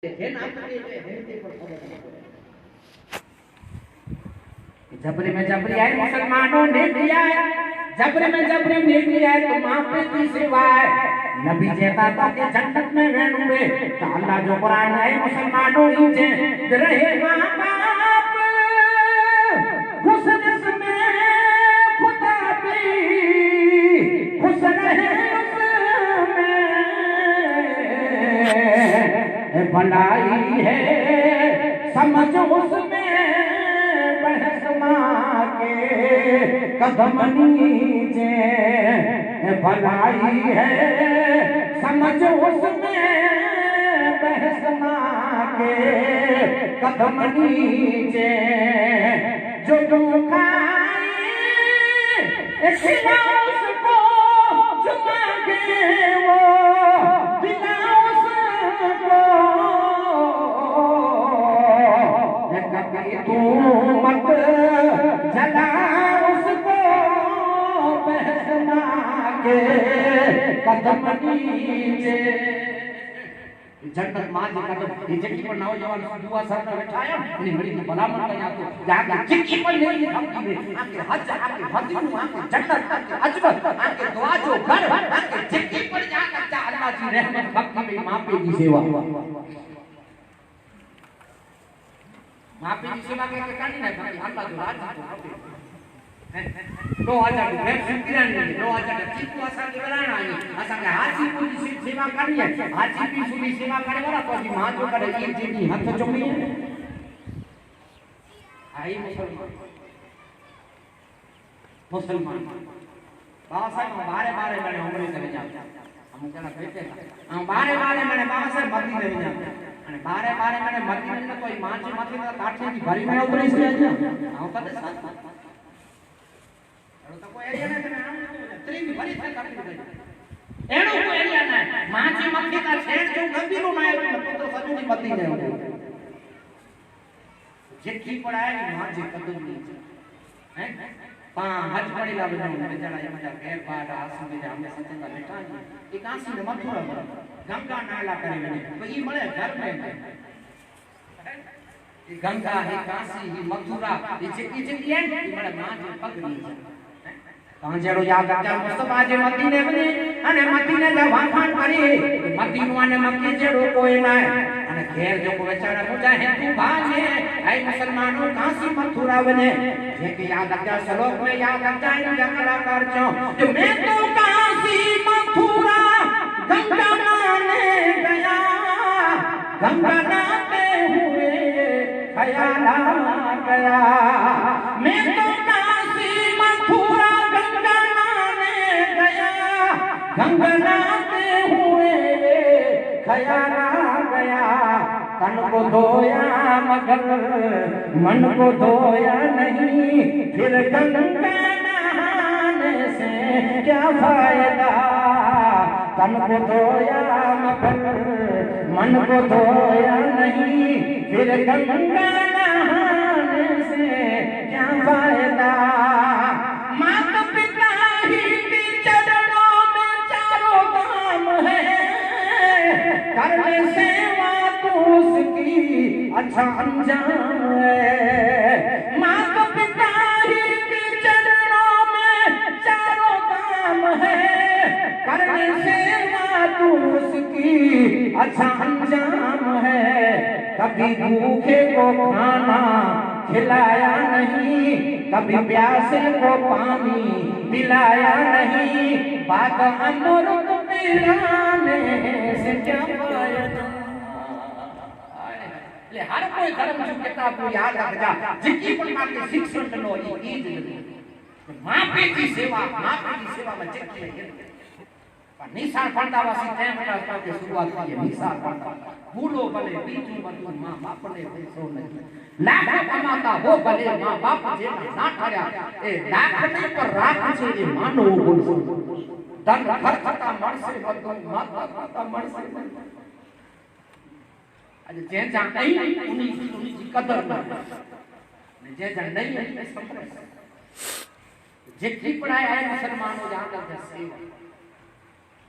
जबरी में जबरी आए मुसलमानों ने दिया है, जबरी में जबरी ने दिया है तो माफी की सिवाय नबी जेता तो के जन्नत में रहूंगे तो अल्लाह जो कुरान है मुसलमानों ही जे रहे मां बाप खुश जिसमें खुदा भी खुश रहे उसमें भलाई है समझो उसमें बहस मां के कदम नीचे भलाई है समझो उसमें बहस मां के कदम नीचे जो दुखाए खिला उसको जुमा के वो दिला उसको कभी तू मत जला उसको बहस मां के कदम नीचे जन्नत मां जे कदम ये जकी पर नौजवान दुआ सर में बैठाया इने बड़ी भलामण कया तो जाके जकी पर नहीं धमकी दे आके हज आके मदीना आके जन्नत आके अजमत आके दुआ जो घर आके जकी पर जाके चा अल्लाह की रहमत भक्ति में मापे की सेवा मापे की सेवा के कानी ना अल्लाह जो राज तो आजा मैं फिकिरान नहीं तो आजा चित्तू असा के कराना है असा के हाजी पूरी सेवा करनी है हाजी भी पूरी सेवा करे वाला तो जी मां जो करे ये जी हाथ चुमी है आई मुसलमान बाबा साहब बारे बारे मैंने उम्र से जा हम जना कहते हम बारे बारे मैंने बाबा साहब मदीने में जा અને બારે બારે મને મદીને ન કોઈ માછી માથી કાઠી થી ભરી મે ઉતરી છે આ હું કદે સાથ તો કોઈ એરિયા ને આમ ત્રી ની ભરી છે કાઠી ગઈ એનો કોઈ એરિયા ના માછી માથી કા છેડ જો ગંદીનો ના આવ્યો તો સજુની મદીને જેટલી પડાય ની માજી કદમ ની હે पा हज पड़ी ला बनो बेचारा ये मजा घेर पाट आसू में हमने सत्संग बैठा एक आसी ने मथुरा गंगा नाला करे बने तो ये मळे घर में ये गंगा है काशी ही मथुरा ये जेकी है ये मळे मां जे पगनी कांजेरो याद करजा मुस्तफा जे मदीने बने अने मदीने जा वाखान करी मदीनो ने मक्की जेड़ो कोई ना अने घेर जो को बेचारा मुजाहिद तू भाई है मुसलमानों काशी मथुरा बने जेके याद करजा श्लोक में याद करजा इन जकरा कर जो मैं तो काशी मथुरा गंगा नहाने गया गंगा नहाते हुए ख्याल आ गया मैं तो काशी मथुरा गंगा नहाने गया गंगा नहाते हुए ख्याल आ गया तन को धोया मगर मन को धोया नहीं फिर गंगा नहाने से क्या फायदा तन को धोया मगर मन को धोया नहीं फिर गंगा नहाने से क्या फायदा माता पिता ही के चरणों में चारों काम है करने सेवा तो उसकी अच्छा अंजाम है माता पिता ही के चरणों में चारों काम है करने सेवा तो उसकी अच्छा अंजाम है कभी भूखे को खाना खिलाया नहीं कभी प्यासे को पानी पिलाया नहीं बात अमृत पिलाने से क्या फायदा ले हर कोई धर्म जो किताब को याद रखजा जिकी पण माके शिक्षण नो ई मापे की सेवा में जिकी निशान पढ़ता वासी टाइम का के शुरुआत की निशान पढ़ता भूलो भले बीजू बतू मां बाप ने पैसो नहीं लाख कमाता हो भले मां बाप जे ना ठर्या ए लाख नहीं पर राख छे ए मानो गुण धन खर्चता मरसे बतू माता माता मरसे आज जे जा नहीं उनी की कदर ना जे जा नहीं है समझ जेकी पढ़ाई है मुसलमानों याद रखे सेवा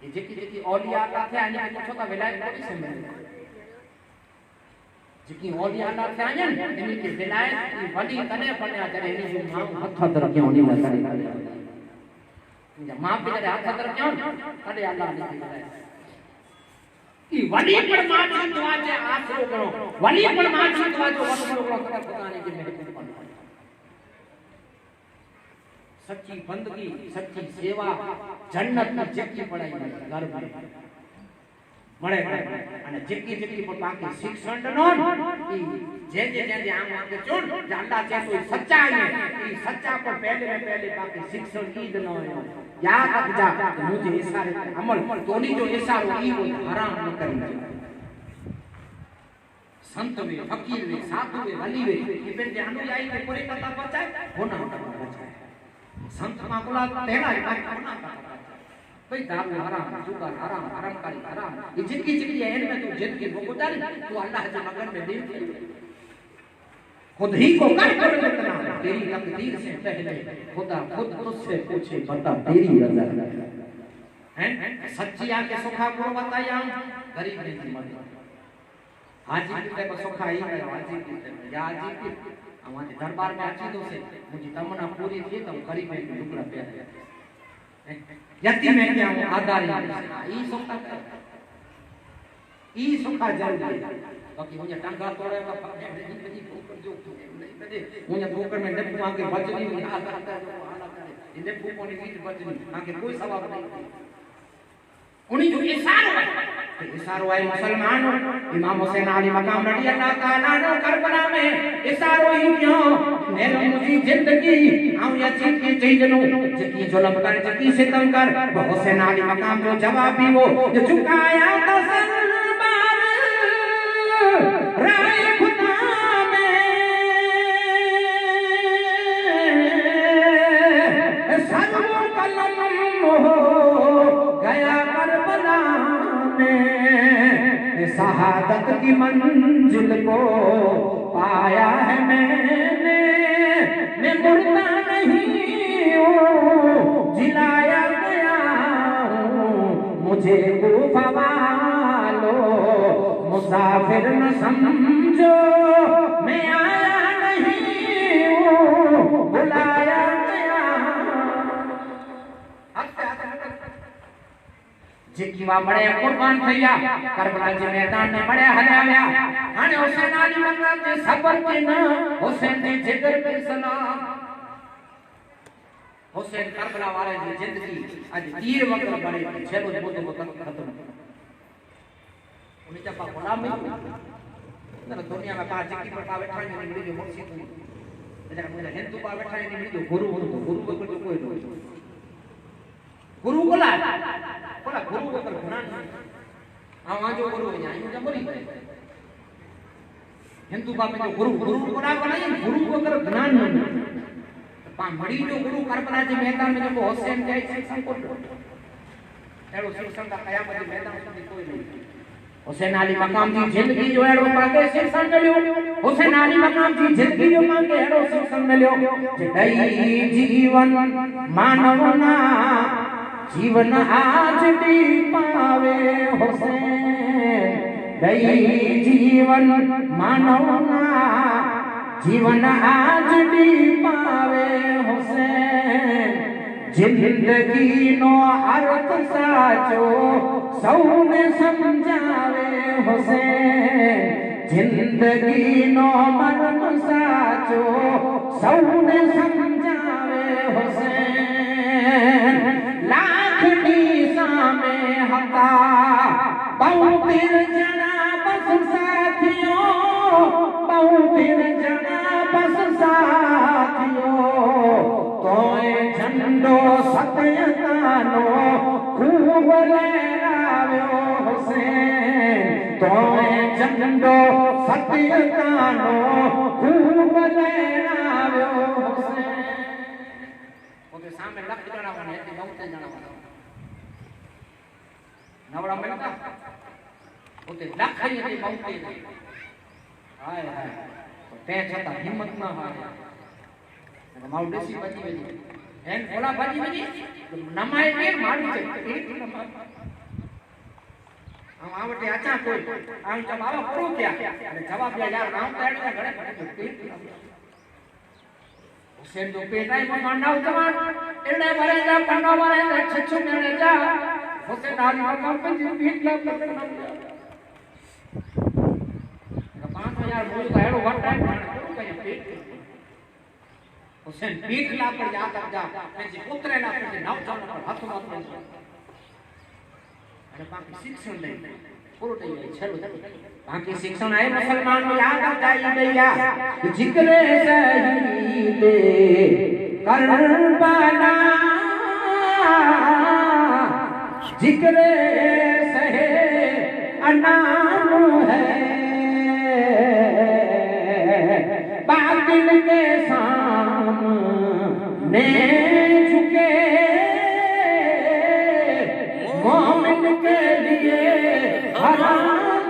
ये जेकी जेकी औलिया का थे आने को पूछो का विलायत कोई से मिले जेकी ओली अल्लाह थे आयन इन की विलायत की वडी तने पने करे इन जो मां हथ दर क्यों नहीं करे जब मां पे हाथ दर क्यों कदे अल्लाह ने विलायत ई वडी परमात्मा दुआ जे आसरो करो वडी परमात्मा दुआ जो वसलो करो खुदा ने की मेहरबानी सच्ची बंदगी सच्ची सेवा जन्नत में जेकी पढ़ाई घर મળે અને જેટલી જેટલી પણ બાકી શિક્ષણ નો ઈ જે જે જે આમ માંગે ચોન જાંડા છે તો સચ્ચાઈ है ई सच्चा पर पहले बाकी शिक्षण ई द नो याद रख जा मुझे इशारे अमल तोनी जो इशारो ई वो हराम न करी संत वे फकीर वे साधु वे वली वे ये पे अनुयायी के पूरे पता बचाए होना बचाए संत मा बोला पहला ही बात होना भाई दारू हराम जुगार हराम हरामकारी हराम ये जिंदगी है इनमें तू जिंदगी वो गुजारी तू अल्लाह के मगर में देव खुद ही को कर देना तेरी तकदीर से पहले खुदा खुद तुझसे पूछे बता तेरी रजा हैं सच्ची आके सुखा को बताया गरीब नहीं मत हाजी के सुखा ही है हाजी के या हाजी के हमारे दरबार में अच्छी तो से मुझे तमन्ना पूरी थी तो गरीब में टुकड़ा पे यति में क्या आधारी ई सुखा जरूरी बाकी मुझे टांगा तोड़े का जिंदगी ठोकर जो मुझे ठोकर में नेपू आके बजनी हाल करता है नेपू को नहीं बजनी आके कोई सवाल नहीं उन्हीं जो इशारो है मुसलमान इमाम हुसैन अली मकाम रजी अल्लाह ताला ने करबला में इशारो ही क्यों मेरे मुझी जिंदगी आऊं या चीज की चीज नो जकी जुल्म कर जकी सितम कर हुसैन अली मकाम जो जवाब भी वो जो झुकाया तसलबार राय खुदा में सर्व कलम हो गया करबला में शहादत की मंजिल को पाया है मैंने मैं मुर्दा नहीं हूँ जिलाया गया हूँ मुझे कूफा वालो मुसाफिर न समझो मैं आया नहीं हूँ बुलाया गया जेकी वा बड़े कुर्बान थया करबला जे मैदान में बड़े हलाया हाने हुसैन अली मकाम जे सबर के न हुसैन जी जिगर पे सलाम हुसैन करबला वाले जी जिंदगी आज तीर वक्त बड़े छेलो मुद्दे को खत्म उन्हें जब गुलाम में ना दुनिया में पा जेकी पर पा बैठा नहीं मिली जो मुर्शिद जरा मुझे हिंदू पा बैठा नहीं मिली जो गुरु को कोई गुरु बोला गुरु को कर गुना हां जो गुरु है यहां जो मरी हिंदू बाप में जो गुरु बोला गुरु को कर ज्ञान नहीं पा मड़ी जो गुरु करबला जे मैदान में जो हुसैन जाय शिक्षण को एड़ो शिक्षण का कयामत जे मैदान में कोई नहीं हुसैन अली मकाम जी जिंदगी जो एड़ो पाके शिक्षण मिलियो हुसैन अली मकाम जी जिंदगी जो मांगे एड़ो शिक्षण मिलियो जे दई जीवन मानवना जीवन आज भी पावे हुसैन दई जीवन मानवना जीवन आज भी पावे हुसैन जिंदगी नो अर्थ साचो सौने समझावे हुसैन जिंदगी नो मर्म साचो सौने समझावे हुसैन में हता बहुतिर जना बस साथियों बहुतिर जना बस साथियों तोए झंडो सत्यतानो खूब लहराव्यो हुसैन तोए झंडो सत्यतानो खूब लहराव्यो हुसैन ओके सामने लख जना बने ते बहुत जना बने नवड़ा मिलता उते लख ही ते बहुते हाय हाय ते छता हिम्मत ना हाय माउ देसी बची वेली एन ओला बची वेली नमाए के मारी छे हम आवटे आचा कोई हम जब आवा पूरो क्या अरे जवाब या यार गांव पेड़ में घड़े पड़े हुसैन जो पेटाई में मांडा जवान इने मरे जा पंडा मारे जा छछु मेरे जा हुसैन आली मकाम पे जी पीट ला पकड़ ना 5000 बोल का हेड़ो वन टाइम कहीं पेट हुसैन पीट ला पर जा तक जा जी पुत्रे ला पर नाव जान पर हाथ मार अरे बाकी शिक्षण नहीं पूरो नहीं छेड़ो बाकी शिक्षण है मुसलमान को याद आ जाई भैया जिक्र शहीद करबला जिक्र सहे अनाम है बातिल के सामने झुके मोमिन के लिए हराम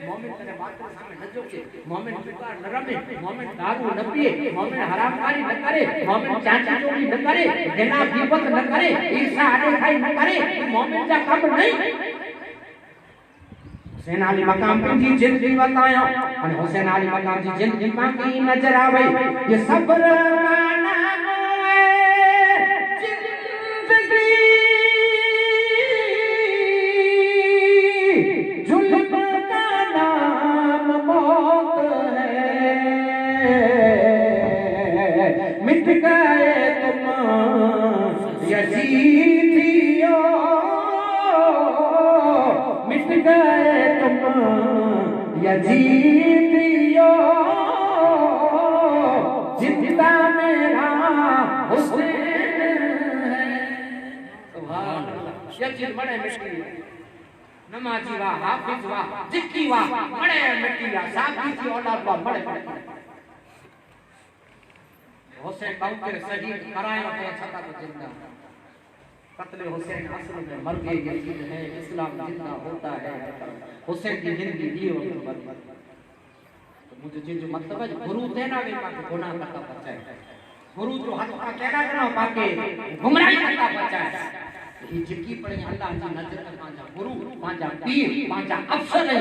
मोमिन तेरे बात के सामने न झुके मोमिन बेकार न रमे मोमिन दारू न पिए मोमिन हरामकारी न करे मोमिन चाचा चोरी न करे जना दीपक न करे ईर्ष्या आड़े खाई न करे मोमिन का काम नहीं हुसैन अली मकाम पे जी जिंदगी बताया और हुसैन अली मकाम जी जिंदगी बाकी नजर आवे ये सब्र का नाम है जिंदगी जुल्म का नाम मौत है मिट गए तुम यजीदियो मिट गए यजीदियो जिंदा मेरा हुसैन है सुभान अल्लाह यजीद बड़े मिश्किल नमाजी वा हाफिज वा जिक्की वा बड़े मिट्टी वा साकी की औलाद वा बड़े हुसैन बाबू के शहीद कराया पे छता तो जिंदा कत्ल हुसैन असल में मर गई ये चीज है इस्लाम जिंदा होता है हुसैन की जिंदगी दी और तो मुझे जो मतलब है गुरु देना वे पाके गुनाह करता बचाए गुरु जो हाथ का कहना करना पाके गुमराही करता बचाए ये जिक्की पड़े अल्लाह जी नजर में पांजा गुरु पांजा पीर पांजा अफसर है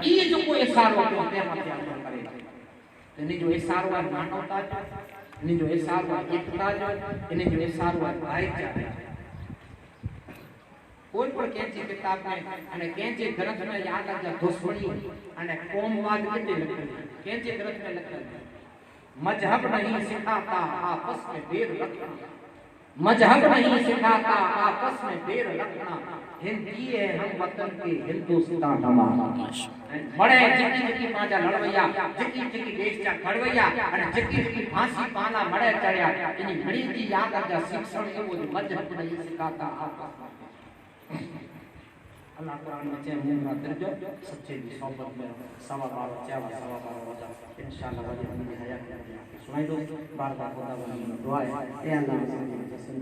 ये जो कोई इशारो जो क़यामत अमल करे इन्हें जो इशारो है मानवता इन्हें जो इशारो है एकता इन्हें जो इशारो है भाईचारा कोई पण केंची किताब में અને કેંચી ગ્રંથ में याद आ जा दुश्मनी અને કોમવાદ કેતે લખેલું કેંચી ગ્રंथ में લખેલું मजहब नहीं सिखाता आपस में बैर रखना मजहब नहीं सिखाता आपस में बैर रखना हिंदी है हम वतन के हिंदुस्तान हमारा बड़े जिकी जिकी पांचा लड़वैया जिकी जिकी देश चा घड़वैया અને जिकी जिकी फांसी पाना मड़े चढ़या एनी घड़ी की याद आ जा शिक्षण एवो मजहब नहीं सिखाता आपस में अल्लाह कुरान में चाहे मुंह ना जो सच्चे की सोबत में सवा बार होता इंशाअल्लाह वजह हयात सुनाई दो बार बार होता दुआ है ए अल्लाह